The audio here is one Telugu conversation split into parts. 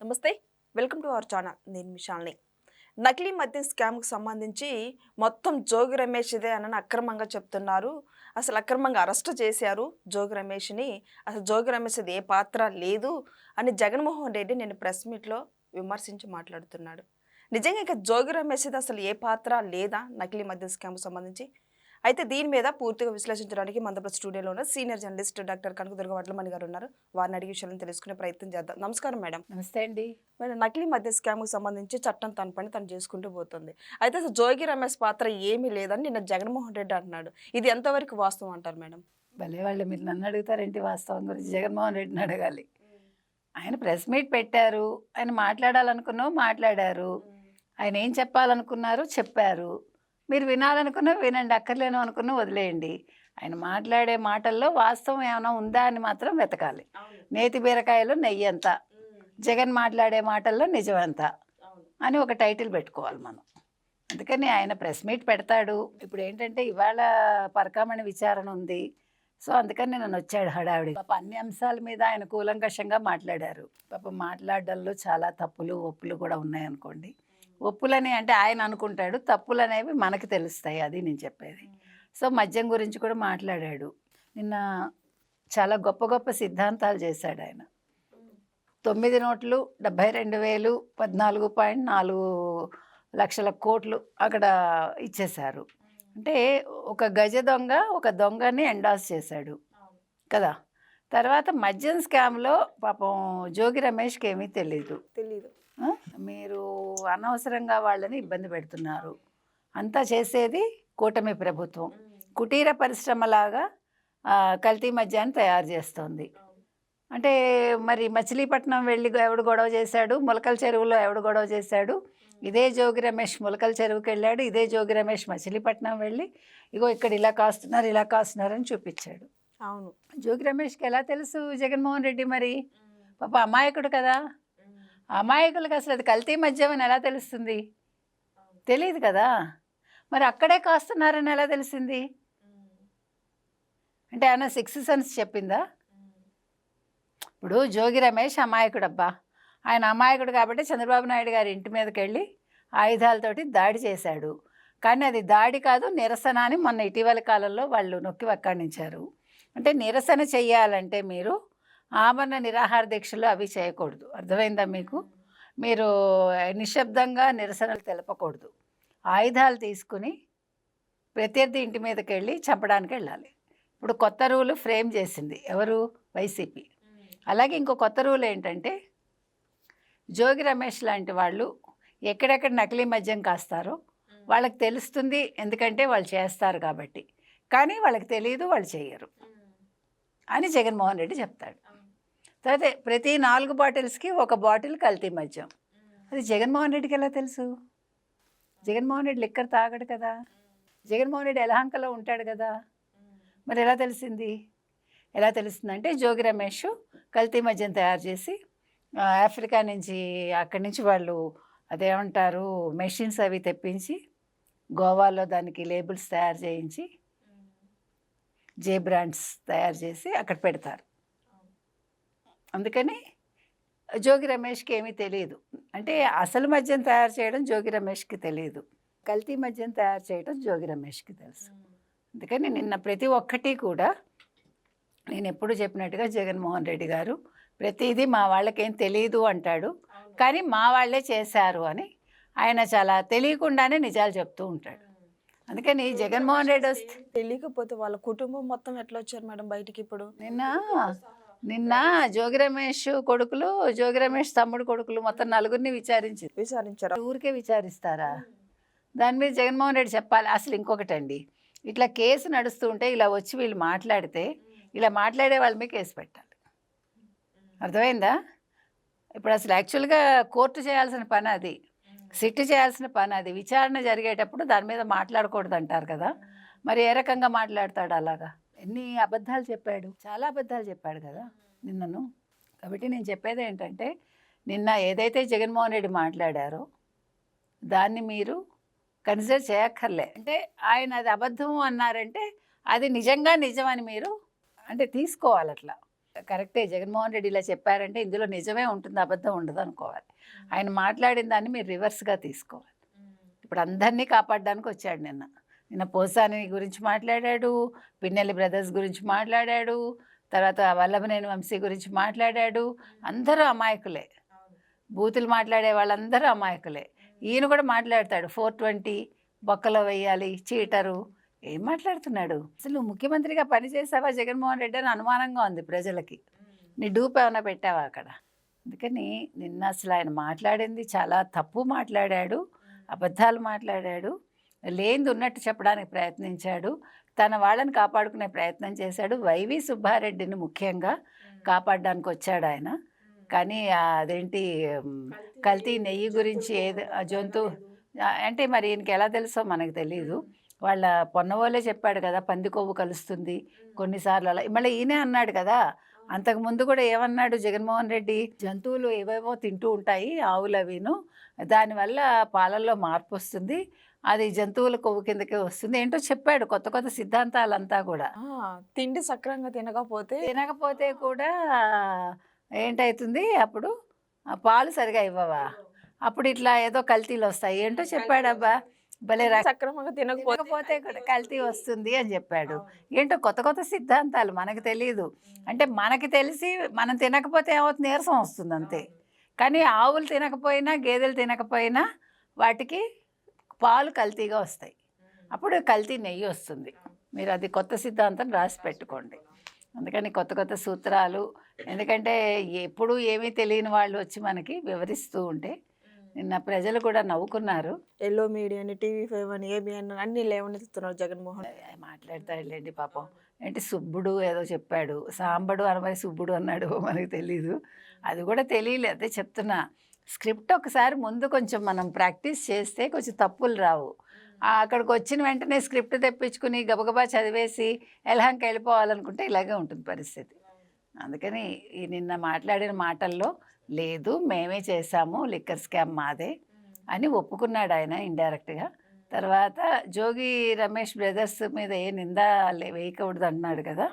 నమస్తే, వెల్కమ్ టు అవర్ ఛానల్. నేను విశాల్ని. నకిలీ మద్యం స్కామ్కు సంబంధించి మొత్తం జోగి రమేష్ ఇదే అని అక్రమంగా చెప్తున్నారు. అసలు అక్రమంగా అరెస్ట్ చేశారు జోగి రమేష్ని. అసలు జోగి రమేష్ అది ఏ పాత్ర లేదు అని జగన్మోహన్ రెడ్డి నేను ప్రెస్ మీట్లో విమర్శించి మాట్లాడుతున్నాడు. నిజంగా ఇక జోగి రమేష్ అసలు ఏ పాత్ర లేదా నకిలీ మద్యం స్కామ్కు సంబంధించి? అయితే దీని మీద పూర్తిగా విశ్లేషించడానికి మన స్టూడియోలో ఉన్న senior journalist doctor Kanakadurga Vadlamani గారు ఉన్నారు. వారిని అడిగి విషయాలను తెలుసుకునే ప్రయత్నం చేద్దాం. నమస్కారం మేడం. నమస్తే అండి. మేడం, నకిలీ మద్య స్కామ్కి సంబంధించి చట్టం తన పని తను చేసుకుంటూ పోతుంది. అయితే అసలు జోగి రమేష్ పాత్ర ఏమీ లేదని నిన్న జగన్మోహన్ రెడ్డి అంటున్నాడు. ఇది ఎంతవరకు వాస్తవం అంటారు మేడం? భలే వాళ్ళు, మీరు నన్ను అడుగుతారేంటి వాస్తవం గురించి? జగన్మోహన్ రెడ్డిని అడగాలి. ఆయన ప్రెస్ మీట్ పెట్టారు, ఆయన మాట్లాడాలనుకున్నావు మాట్లాడారు, ఆయన ఏం చెప్పాలనుకున్నారు చెప్పారు. మీరు వినాలనుకున్నా వినండి, అక్కర్లేను అనుకున్నా వదిలేయండి. ఆయన మాట్లాడే మాటల్లో వాస్తవం ఏమైనా ఉందా అని మాత్రం వెతకాలి. నేతి బీరకాయలో నెయ్యి అంత, జగన్ మాట్లాడే మాటల్లో నిజం ఎంత అని ఒక టైటిల్ పెట్టుకోవాలి మనం. అందుకని ఆయన ప్రెస్ మీట్ పెడతాడు. ఇప్పుడు ఏంటంటే ఇవాళ పరకామణి విచారణ ఉంది, సో అందుకని నన్ను వచ్చాడు హడావిడి. పాప అన్ని అంశాల మీద ఆయన కూలంకషంగా మాట్లాడారు. పాప మాట్లాడడంలో చాలా తప్పులు ఒప్పులు కూడా ఉన్నాయనుకోండి. ఒప్పులని అంటే ఆయన అనుకుంటాడు, తప్పులు అనేవి మనకు తెలుస్తాయి, అది నేను చెప్పేది. సో మద్యం గురించి కూడా మాట్లాడాడు. నిన్న చాలా గొప్ప గొప్ప సిద్ధాంతాలు చేశాడు ఆయన. 9 నోట్లు 72,000 14.4 లక్షల కోట్లు అక్కడ ఇచ్చేశారు. అంటే ఒక గజ దొంగ ఒక దొంగని ఎండాస్ చేశాడు కదా. తర్వాత మద్యం స్కామ్లో పాపం జోగి రమేష్కి ఏమీ తెలీదు. మీరు అనవసరంగా వాళ్ళని ఇబ్బంది పెడుతున్నారు. అంతా చేసేది కూటమి ప్రభుత్వం. కుటీర పరిశ్రమలాగా కల్తీ మద్యాన్ని తయారు చేస్తుంది. అంటే మరి మచిలీపట్నం వెళ్ళి ఎవడు గొడవ చేశాడు, ములకల చెరువులో ఎవడు గొడవ చేశాడు? ఇదే జోగి రమేష్ ములకల చెరువుకి వెళ్ళాడు, ఇదే జోగి రమేష్ మచిలీపట్నం వెళ్ళి ఇగో ఇక్కడ ఇలా కాస్తున్నారు అని చూపించాడు. అవును, జోగి రమేష్కి ఎలా తెలుసు జగన్మోహన్ రెడ్డి? మరి పాప అమాయకుడు కదా. అమాయకులకు అసలు అది కల్తీ మద్యం అని ఎలా తెలుస్తుంది? తెలియదు కదా. మరి అక్కడే కాస్తున్నారని ఎలా తెలిసింది? అంటే ఆయన 6 సెన్స్ చెప్పిందా? ఇప్పుడు జోగి రమేష్ అమాయకుడు అబ్బా, ఆయన అమాయకుడు కాబట్టి చంద్రబాబు నాయుడు గారి ఇంటి మీదకి వెళ్ళి ఆయుధాలతోటి దాడి చేశాడు. కానీ అది దాడి కాదు, నిరసన అని మొన్న ఇటీవల కాలంలో వాళ్ళు నొక్కి వక్కాణించారు. అంటే నిరసన చెయ్యాలంటే మీరు ఆమరణ నిరాహార దీక్షలు అవి చేయకూడదు. అర్థమైందా మీకు? మీరు నిశ్శబ్దంగా నిరసనలు తెలపకూడదు. ఆయుధాలు తీసుకుని ప్రత్యర్థి ఇంటి మీదకి వెళ్ళి చంపడానికి వెళ్ళాలి. ఇప్పుడు కొత్త రూలు ఫ్రేమ్ చేసింది ఎవరు? వైసీపీ. అలాగే ఇంకో కొత్త రూల్ ఏంటంటే జోగి రమేష్ లాంటి వాళ్ళు ఎక్కడెక్కడ నకిలీ మద్యం కాస్తారో వాళ్ళకి తెలుస్తుంది, ఎందుకంటే వాళ్ళు చేస్తారు కాబట్టి. కానీ వాళ్ళకి తెలియదు, వాళ్ళు చేయరు అని జగన్మోహన్ రెడ్డి చెప్తాడు. తర్వాత ప్రతి 4 బాటిల్స్కి 1 బాటిల్ కల్తీ మద్యం. అది జగన్మోహన్ రెడ్డికి ఎలా తెలుసు? జగన్మోహన్ రెడ్డి లిక్కర్ తాగడు కదా, జగన్మోహన్ రెడ్డి ఎలహంకలో ఉంటాడు కదా. మరి ఎలా తెలిసింది? ఎలా తెలుస్తుందంటే జోగి రమేష్ కల్తీ మద్యం తయారు చేసి ఆఫ్రికా నుంచి అక్కడి నుంచి వాళ్ళు అదేమంటారు మెషిన్స్ అవి తెప్పించి గోవాలో దానికి లేబుల్స్ తయారు చేయించి జే బ్రాండ్స్ తయారు చేసి అక్కడ పెడతారు. అందుకని జోగి రమేష్కి ఏమీ తెలియదు. అంటే అసలు మద్యం తయారు చేయడం జోగి రమేష్కి తెలియదు, కల్తీ మద్యం తయారు చేయడం జోగి రమేష్కి తెలుసు. అందుకని నిన్న ప్రతి ఒక్కటి కూడా నేను ఎప్పుడు చెప్పినట్టుగా జగన్మోహన్ రెడ్డి గారు ప్రతిదీ మా వాళ్ళకేం తెలియదు అంటాడు, కానీ మా వాళ్ళే చేశారు అని ఆయన చాలా తెలియకుండానే నిజాలు చెప్తూ ఉంటాడు. అందుకని జగన్మోహన్ రెడ్డి వస్తే తెలియకపోతే వాళ్ళ కుటుంబం మొత్తం ఎట్లా వచ్చారు మేడం బయటికి? ఇప్పుడు నిన్న జోగి రమేష్ కొడుకులు, జోగి రమేష్ తమ్ముడు కొడుకులు మొత్తం 4 విచారించారు. ఊరికే విచారిస్తారా? దాని మీద జగన్మోహన్ రెడ్డి చెప్పాలి. అసలు ఇంకొకటండి, ఇట్లా కేసు నడుస్తూ ఉంటే ఇలా వచ్చి వీళ్ళు మాట్లాడితే ఇలా మాట్లాడే వాళ్ళ మీద కేసు పెట్టాలి. అర్థమైందా? ఇప్పుడు అసలు యాక్చువల్గా కోర్టు చేయాల్సిన పని అది, సిట్ చేయాల్సిన పని అది. విచారణ జరిగేటప్పుడు దాని మీద మాట్లాడకూడదు అంటారు కదా. మరి ఏ రకంగా మాట్లాడతాడు? అలాగా ఎన్ని అబద్ధాలు చెప్పాడు, చాలా అబద్ధాలు చెప్పాడు కదా నిన్నను. కాబట్టి నేను చెప్పేది ఏంటంటే నిన్న ఏదైతే జగన్మోహన్ రెడ్డి మాట్లాడారో దాన్ని మీరు కన్సిడర్ చేయక్కర్లే. అంటే ఆయన అది అబద్ధం అన్నారంటే అది నిజంగా నిజమని మీరు అంటే తీసుకోవాలి. అట్లా కరెక్టే. జగన్మోహన్ రెడ్డి ఇలా చెప్పారంటే ఇందులో నిజమే ఉంటుంది, అబద్ధం ఉండదు అనుకోవాలి. ఆయన మాట్లాడిన దాన్ని మీరు రివర్స్‌గా తీసుకోవాలి. ఇప్పుడు అందరినీ కాపాడడానికి వచ్చాడు నిన్న. నిన్న పోసాని గురించి మాట్లాడాడు, పిన్నెల్లి బ్రదర్స్ గురించి మాట్లాడాడు, తర్వాత వల్లభనేని వంశీ గురించి మాట్లాడాడు. అందరూ అమాయకులే. బూతులు మాట్లాడే వాళ్ళందరూ అమాయకులే. ఈయన కూడా మాట్లాడతాడు 420 బొక్కలో వెయ్యాలి, చీటరు. ఏం మాట్లాడుతున్నాడు? అసలు నువ్వు ముఖ్యమంత్రిగా పనిచేసావా జగన్మోహన్ రెడ్డి అని అనుమానంగా ఉంది ప్రజలకి. నీ డూప్ ఏమైనా పెట్టావా అక్కడ? అందుకని నిన్న అసలు ఆయన మాట్లాడింది చాలా తప్పు మాట్లాడాడు, అబద్ధాలు మాట్లాడాడు, లేనిది ఉన్నట్టు చెప్పడానికి ప్రయత్నించాడు, తన వాళ్ళని కాపాడుకునే ప్రయత్నం చేశాడు. వైవి సుబ్బారెడ్డిని ముఖ్యంగా కాపాడడానికి వచ్చాడు ఆయన. కానీ అదేంటి కల్తీ నెయ్యి గురించి ఏదో జంతువు అంటే మరి ఈయనకి ఎలా తెలుసో మనకు తెలీదు. వాళ్ళ పొన్నవోలే చెప్పాడు కదా, పంది కొవ్వు కలుస్తుంది కొన్నిసార్లు అలా. మళ్ళీ ఈయనే అన్నాడు కదా, అంతకుముందు కూడా ఏమన్నాడు జగన్మోహన్ రెడ్డి, జంతువులు ఏవేవో తింటూ ఉంటాయి ఆవులు అవిను, దానివల్ల పాలల్లో మార్పు వస్తుంది, అది జంతువుల కొవ్వు కిందకే వస్తుంది, ఏంటో చెప్పాడు. కొత్త కొత్త సిద్ధాంతాలంతా కూడా. తిండి సక్రంగా తినకపోతే కూడా ఏంటవుతుంది, అప్పుడు పాలు సరిగా ఇవ్వవా, అప్పుడు ఇట్లా ఏదో కల్తీలు వస్తాయి, ఏంటో చెప్పాడబ్బా. భలే సక్రమంగా తినకపోతే కూడా కల్తీ వస్తుంది అని చెప్పాడు. ఏంటో కొత్త కొత్త సిద్ధాంతాలు మనకు తెలియదు. అంటే మనకి తెలిసి మనం తినకపోతే ఏమవుతుంది, నీరసం వస్తుంది అంతే. కానీ ఆవులు తినకపోయినా గేదెలు తినకపోయినా వాటికి పాలు కల్తీగా వస్తాయి, అప్పుడు కల్తీ నెయ్యి వస్తుంది. మీరు అది కొత్త సిద్ధాంతం రాసి పెట్టుకోండి. అందుకని కొత్త కొత్త సూత్రాలు, ఎందుకంటే ఎప్పుడు ఏమీ తెలియని వాళ్ళు వచ్చి మనకి వివరిస్తూ ఉంటే నిన్న ప్రజలు కూడా నవ్వుకున్నారు. ఎల్లో మీడియా అని, TV5 అని, ABN అన్ని లేవనెత్తుతున్నారు జగన్మోహన్. మాట్లాడతాడులేండి పాపం. ఏంటి సుబ్బుడు ఏదో చెప్పాడు, సాంబడు అనమని సుబ్బుడు అన్నాడు, మనకు తెలీదు. అది కూడా తెలియలేదు, అదే చెప్తున్నా. స్క్రిప్ట్ ఒకసారి ముందు కొంచెం మనం ప్రాక్టీస్ చేస్తే కొంచెం తప్పులు రావు. అక్కడికి వచ్చిన వెంటనే స్క్రిప్ట్ తెప్పించుకుని గబగబా చదివేసి ఎల్హాంకి వెళ్ళిపోవాలనుకుంటే ఇలాగే ఉంటుంది పరిస్థితి. అందుకని ఈ నిన్న మాట్లాడిన మాటల్లో లేదు మేమే చేశాము, లిక్కర్ స్కామ్ మాదే అని ఒప్పుకున్నాడు ఆయన ఇండైరెక్ట్గా. తర్వాత జోగి రమేష్ బ్రదర్స్ మీద ఏ నింద వేయకూడదు అన్నాడు కదా,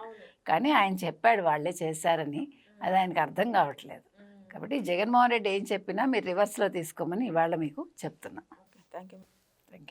కానీ ఆయన చెప్పాడు వాళ్ళే చేశారని. అది ఆయనకు అర్థం కావట్లేదు. కాబట్టి జగన్మోహన్ రెడ్డి ఏం చెప్పినా మీరు రివర్స్లో తీసుకోమని ఇవాళ మీకు చెప్తున్నా. Thank you.